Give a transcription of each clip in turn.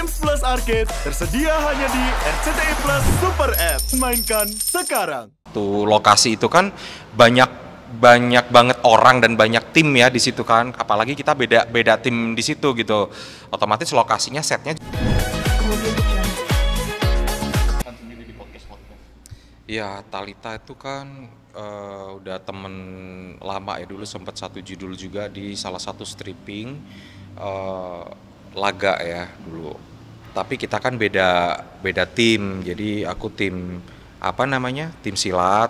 Games Plus Arcade tersedia hanya di RCTI Plus Super App. Mainkan sekarang. Tuh lokasi itu kan banyak banget orang dan banyak tim ya di situ kan. Apalagi kita beda tim di situ gitu. Otomatis lokasinya setnya. Iya, Thalita itu kan udah temen lama ya, dulu sempat satu judul juga di salah satu stripping laga ya dulu. Tapi kita kan beda tim. Jadi aku tim apa namanya? Tim silat,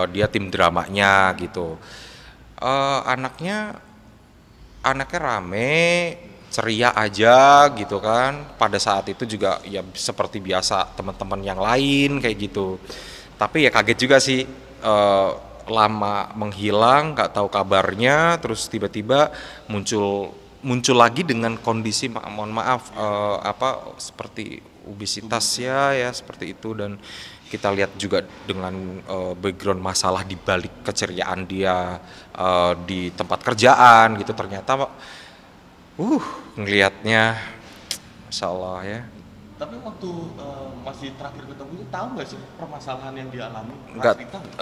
dia tim dramanya gitu. Anaknya rame, ceria aja gitu kan. Pada saat itu juga ya seperti biasa teman-teman yang lain kayak gitu. Tapi ya kaget juga sih, lama menghilang, nggak tahu kabarnya, terus tiba-tiba muncul lagi dengan kondisi mohon maaf seperti obesitas ya seperti itu. Dan kita lihat juga dengan background masalah di balik keceriaan dia di tempat kerjaan gitu, ternyata ngelihatnya Masya Allah ya. Tapi waktu masih terakhir ketemu itu tahu nggak sih permasalahan yang dialami?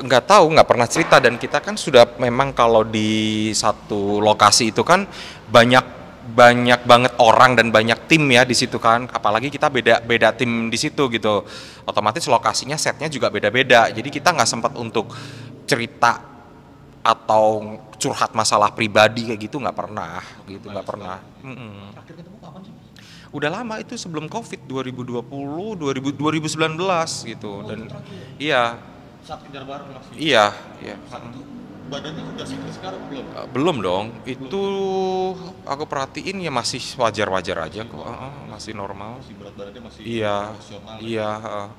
Nggak tahu, nggak pernah cerita. Dan kita kan sudah memang kalau di satu lokasi itu kan banyak banget orang dan banyak tim ya di situ kan. Apalagi kita beda tim di situ gitu. Otomatis lokasinya setnya juga beda-beda. Jadi kita nggak sempat untuk cerita atau curhat masalah pribadi kayak gitu, nggak pernah gitu, nggak pernah. Terakhir ketemu kapan sih? Udah lama, itu sebelum Covid 2020 2019 gitu. Dan iya Saat kejar bareng masih. iya Saat itu badannya udah seperti sekarang belum? Belum dong, itu aku perhatiin ya masih wajar aja kok. Masih normal. Masih berat badannya masih Iya profesional. iya.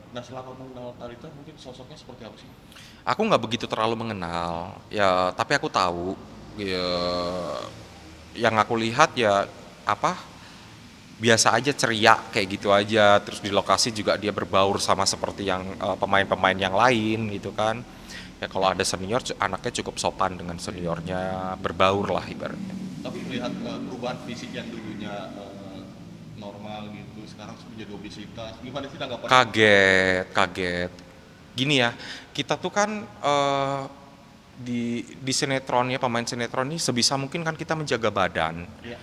Nah, selama mengenal Thalita mungkin sosoknya seperti apa sih? Aku nggak begitu terlalu mengenal ya, tapi aku tahu ya, yang aku lihat ya biasa aja, ceria kayak gitu aja. Terus di lokasi juga dia berbaur sama seperti yang pemain-pemain yang lain gitu kan. Ya kalau ada senior, anaknya cukup sopan dengan seniornya, berbaur lah ibaratnya. Tapi melihat perubahan fisik yang dulunya normal gitu, sekarang menjadi obesitas, gimana sih tanggapan? Kaget. Gini ya, kita tuh kan di sinetron ya, pemain sinetron ini sebisa mungkin kan kita menjaga badan. Iya.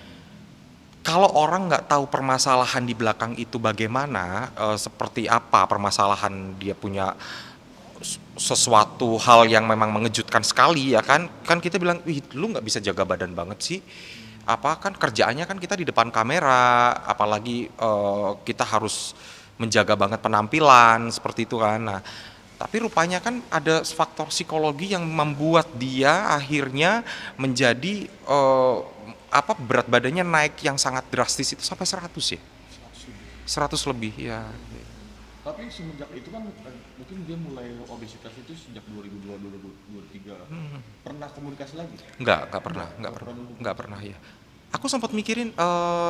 Kalau orang nggak tahu permasalahan di belakang itu bagaimana, seperti apa permasalahan, dia punya sesuatu hal yang memang mengejutkan sekali ya kan kita bilang, wih lu nggak bisa jaga badan banget sih, kan kerjaannya kan kita di depan kamera, apalagi kita harus menjaga banget penampilan seperti itu kan. Nah tapi rupanya kan ada faktor psikologi yang membuat dia akhirnya menjadi berat badannya naik yang sangat drastis, itu sampai 100 ya, 100 lebih ya. Tapi semenjak itu kan mungkin dia mulai obesitas itu sejak 2022-2023. Pernah komunikasi lagi? Nggak pernah ya. Aku sempat mikirin,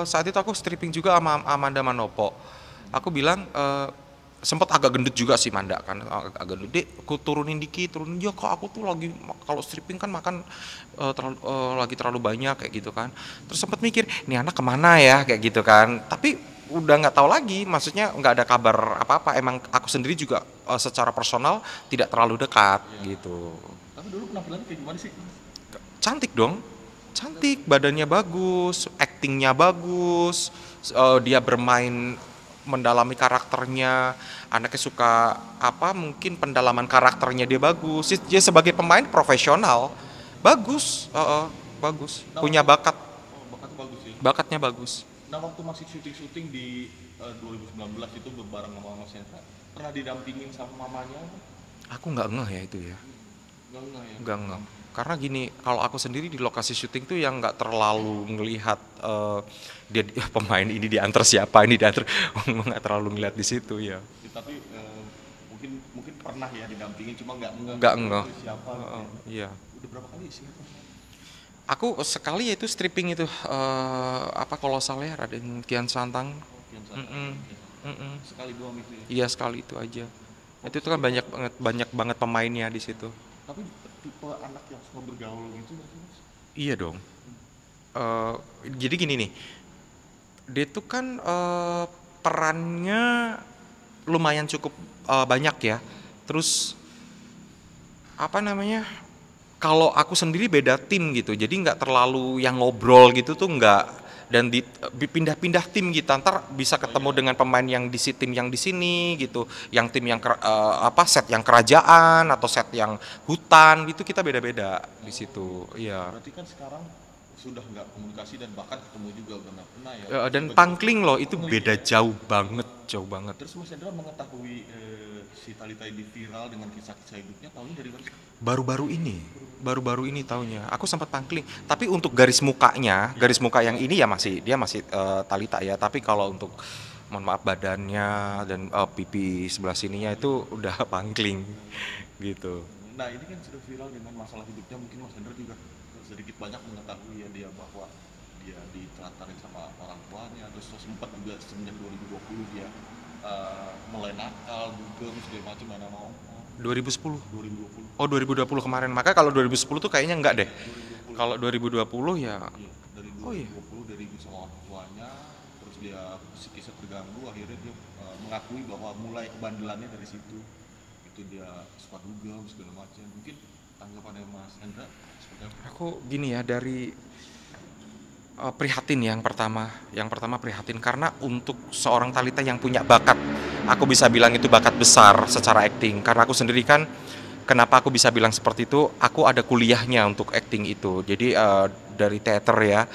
saat itu aku stripping juga sama Amanda Manopo. Aku bilang, sempat agak gendut juga sih Manda kan, agak gendut. Dek, aku turunin ya kok aku tuh lagi, kalau stripping kan makan lagi terlalu banyak kayak gitu kan. Terus sempat mikir, ini anak kemana ya kayak gitu kan. Tapi udah nggak tahu lagi, maksudnya nggak ada kabar apa-apa. Emang aku sendiri juga secara personal tidak terlalu dekat gitu. Tapi dulu penampilannya kayak gimana sih? Cantik dong, cantik, badannya bagus, aktingnya bagus, dia bermain mendalami karakternya, anaknya suka mungkin pendalaman karakternya dia bagus. Dia sebagai pemain profesional bagus, punya bakat. Bakatnya bagus sih. Bakatnya bagus. Nah, waktu masih syuting di 2019 itu bareng sama Mas Hendra, pernah didampingin sama mamanya? Aku nggak ngeh ya itu ya. Nggak ngeh. Karena gini, kalau aku sendiri di lokasi syuting tuh yang nggak terlalu ngelihat dia pemain ini diantar siapa, ini diantar, nggak terlalu ngelihat di situ ya. Tapi mungkin pernah ya didampingin, cuma nggak ngeh. Siapa? Iya. Udah berapa kali sih? Aku sekali itu stripping itu kolosalnya Raden Kian Santang. Sekali doang itu ya? Iya, sekali itu aja. Itu tuh kan banyak banget pemainnya di situ. Tapi tipe anak yang suka bergaul gitu nggak sih, Mas? Iya dong. Jadi gini nih, Dia tuh kan perannya lumayan cukup banyak ya. Terus apa namanya? Kalau aku sendiri beda tim gitu, jadi nggak terlalu yang ngobrol gitu tuh nggak, dan pindah-pindah tim gitu, ntar bisa ketemu dengan pemain yang di tim yang di sini gitu, yang tim yang apa set yang kerajaan atau set yang hutan gitu, kita beda-beda di situ, iya. Berarti kan sekarang sudah nggak komunikasi dan bahkan ketemu juga udah nggak pernah ya. Dan Sebagai pangkling loh itu pangling beda ya. jauh banget, jauh banget. Terus Mas Hendra mengetahui si Talita ini viral dengan kisah-kisah hidupnya tahunya dari mana sih? Baru-baru ini taunya. Aku sempat pangkling. Tapi untuk garis mukanya, garis muka yang ini ya dia masih Talita ya. Tapi kalau untuk mohon maaf badannya dan pipi sebelah sininya itu udah pangkling gitu. Nah ini kan sudah viral dengan masalah hidupnya, mungkin Mas Hendra juga sedikit banyak mengetahui ya dia bahwa dia ditelantarin sama orang tuanya, terus sempat juga semenjak 2020 dia mulai nakal, dugem segala macam mana mau 2010. 2020. Oh 2020 kemarin. Maka kalau 2010 tuh kayaknya enggak deh. 2020. Kalau 2020 ya Iya, dari oh iya. 2020 dari sama orang tuanya, terus dia psikisnya terganggu, akhirnya dia mengakui bahwa mulai kebandelannya dari situ. Itu dia suka dugem segala macam. Mungkin tanggapannya Mas Hendra seperti apa? Aku gini ya, dari prihatin yang pertama prihatin karena untuk seorang Talita yang punya bakat, aku bisa bilang itu bakat besar secara acting, karena aku sendiri kan, kenapa aku bisa bilang seperti itu, aku ada kuliahnya untuk acting itu, jadi dari teater ya,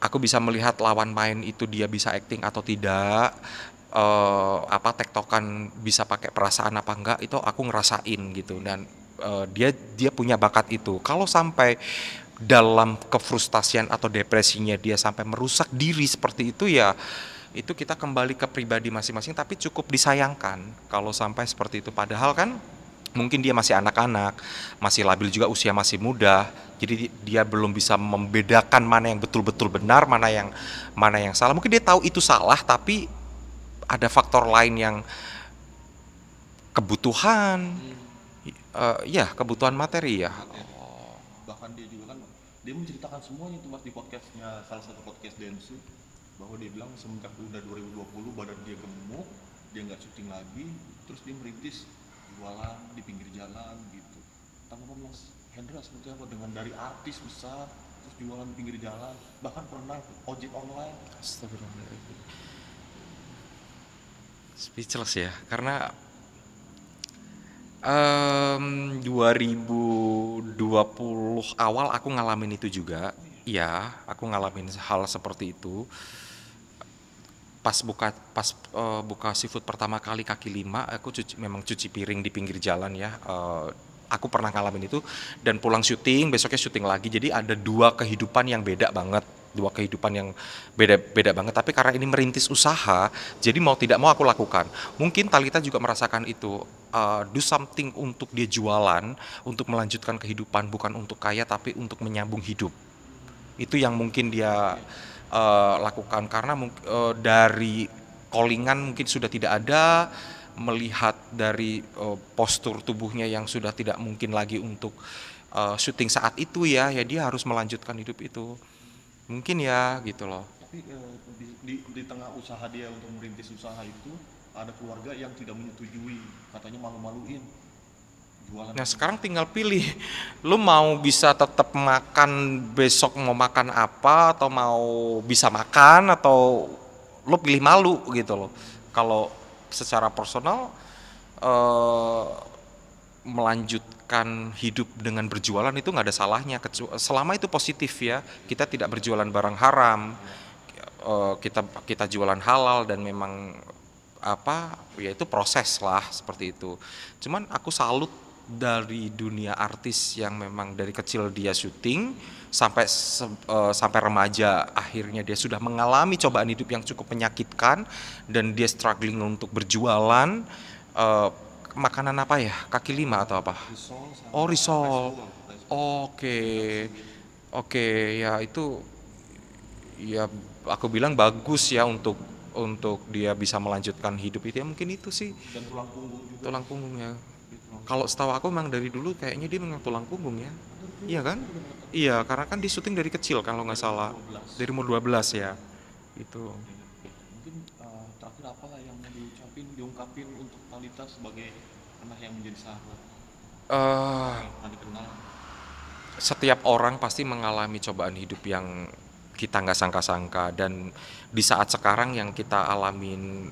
aku bisa melihat lawan main itu dia bisa acting atau tidak, apa tektokan bisa pakai perasaan apa enggak, itu aku ngerasain gitu, dan dia punya bakat itu. Kalau sampai dalam kefrustasian atau depresinya dia sampai merusak diri seperti itu ya, itu kita kembali ke pribadi masing-masing, tapi cukup disayangkan kalau sampai seperti itu, padahal kan mungkin dia masih anak-anak, masih labil juga, usia masih muda, jadi dia belum bisa membedakan mana yang betul-betul benar, mana yang salah. Mungkin dia tahu itu salah, tapi ada faktor lain yang kebutuhan, ya kebutuhan materi ya. Bahkan dia juga kan dia menceritakan semuanya itu Mas di podcastnya, salah satu podcast Densu, bahwa dia bilang semenjak udah 2020 badan dia gemuk, dia nggak syuting lagi, terus dia merintis jualan di pinggir jalan gitu. Tanggapan Mas Hendra seperti apa dengan dari artis besar terus jualan di pinggir jalan, bahkan pernah ojek online? Astagfirullahaladzim. Speechless ya, karena 2020 awal aku ngalamin itu juga. Iya, aku ngalamin hal seperti itu. Pas buka seafood pertama kali kaki lima, aku memang cuci piring di pinggir jalan ya. Aku pernah ngalamin itu, dan pulang syuting, besoknya syuting lagi. Jadi ada dua kehidupan yang beda banget. Beda banget, tapi karena ini merintis usaha, jadi mau tidak mau aku lakukan. Mungkin Talita juga merasakan itu, do something untuk dia jualan, untuk melanjutkan kehidupan, bukan untuk kaya tapi untuk menyambung hidup. Itu yang mungkin dia lakukan, karena dari callingan mungkin sudah tidak ada, melihat dari postur tubuhnya yang sudah tidak mungkin lagi untuk syuting saat itu ya dia harus melanjutkan hidup itu. Mungkin ya gitu loh. Tapi di tengah usaha dia untuk merintis usaha itu ada keluarga yang tidak menyetujui, katanya malu-maluin jualan. Nah sekarang tinggal pilih, lu mau bisa tetap makan besok, mau makan apa, atau mau bisa makan, atau lu pilih malu gitu loh. Kalau secara personal melanjutkan hidup dengan berjualan itu nggak ada salahnya, selama itu positif ya. Kita tidak berjualan barang haram, kita jualan halal, dan memang apa ya itu proses lah seperti itu. Cuman aku salut dari dunia artis yang memang dari kecil dia syuting sampai remaja, akhirnya dia sudah mengalami cobaan hidup yang cukup menyakitkan, dan dia struggling untuk berjualan. Makanan apa ya, kaki lima atau apa? Risol. Oke, ya itu ya aku bilang bagus ya untuk dia bisa melanjutkan hidup itu ya, mungkin itu sih. Dan tulang punggung juga. Tulang punggung ya. Kalau setahu aku memang dari dulu kayaknya dia memang tulang punggung ya. Iya kan? Iya, karena kan dia syuting dari kecil kalau nggak salah. Dari umur 12 ya. Itu. Mungkin terakhir apalah yang mau diungkapin untuk Thalita sebagai anak yang menjadi sahabat eh yang pernah dikenal. Setiap orang pasti mengalami cobaan hidup yang kita nggak sangka-sangka, dan di saat sekarang yang kita alamin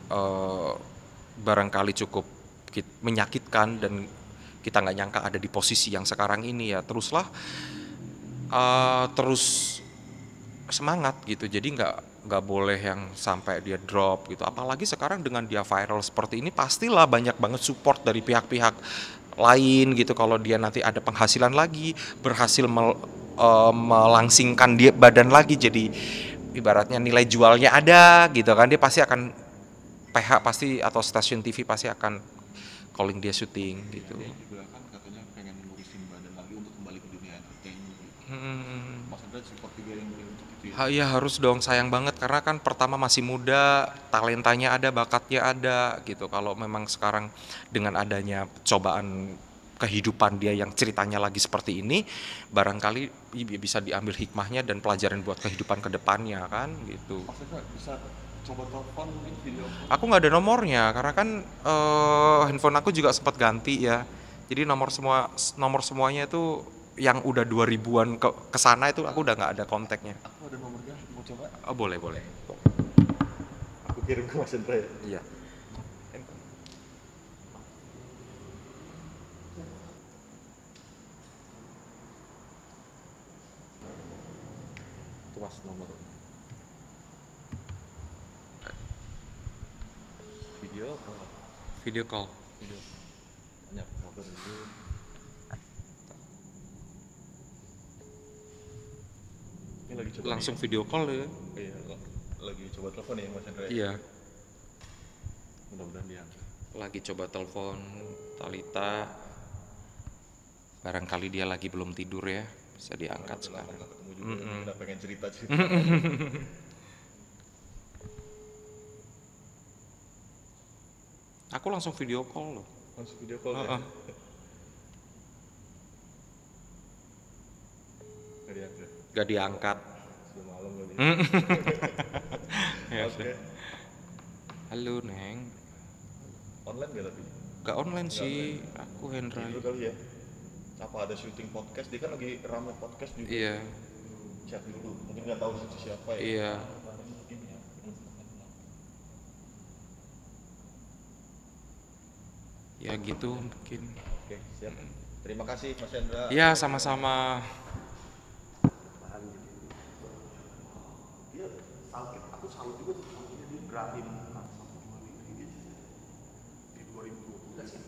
barangkali cukup menyakitkan, dan kita nggak nyangka ada di posisi yang sekarang ini. Ya teruslah, terus semangat gitu. Jadi nggak boleh yang sampai dia drop gitu. Apalagi sekarang dengan dia viral seperti ini, pastilah banyak banget support dari pihak-pihak lain gitu. Kalau dia nanti ada penghasilan lagi, berhasil melangsingkan dia badan lagi, jadi ibaratnya nilai jualnya ada gitu kan, dia pasti akan PH pasti, atau stasiun TV pasti akan calling dia syuting gitu. Dia juga kan katanya pengen ngurusin badan lagi untuk kembali ke dunia entertainment gitu. Mas Hendra support juga yang untuk itu ya? Ya harus dong, sayang banget karena kan pertama masih muda, talentanya ada, bakatnya ada gitu. Kalau memang sekarang dengan adanya cobaan kehidupan dia yang ceritanya lagi seperti ini, barangkali bisa diambil hikmahnya dan pelajaran buat kehidupan kedepannya kan gitu. Mas Hendra bisa coba telepon mungkin video call. Aku nggak ada nomornya karena kan handphone aku juga sempat ganti ya. Jadi nomor semuanya itu yang udah 2000-an ke sana itu aku udah nggak ada kontaknya. Aku ada nomornya, mau coba? Oh, boleh, boleh. Aku kirim ke Mas Hendra ya. Iya. Itu Mas nomor. Video apa? Video call. Video. Banyak nomor itu. Ini lagi coba Langsung video call ya. Iya, lagi coba telepon ya Mas Hendra. Iya. Mudah-mudahan diangkat. Lagi coba telepon Thalita. Barangkali dia lagi belum tidur ya. Bisa diangkat Udah lama sekarang. nggak ketemu juga, udah pengen cerita. Aku langsung video call loh. Langsung video call ya. Nggak diangkat. Gak diangkat. Sudah malam kali ya. Ya, Oke. Halo Neng. Online nggak tapi? Gak online sih. Aku Hendra. Itu kali ya. Apa ada syuting podcast? Dia kan lagi ramai podcast juga. Iya. Chat dulu. Mungkin nggak tahu itu siapa ya. Iya. Mungkin ya. Ya gitu mungkin. Oke, siap. Terima kasih Mas Hendra. Ya sama-sama. Dia sakit. Aku salut juga dia berani menang 1-2 di 2012 ya.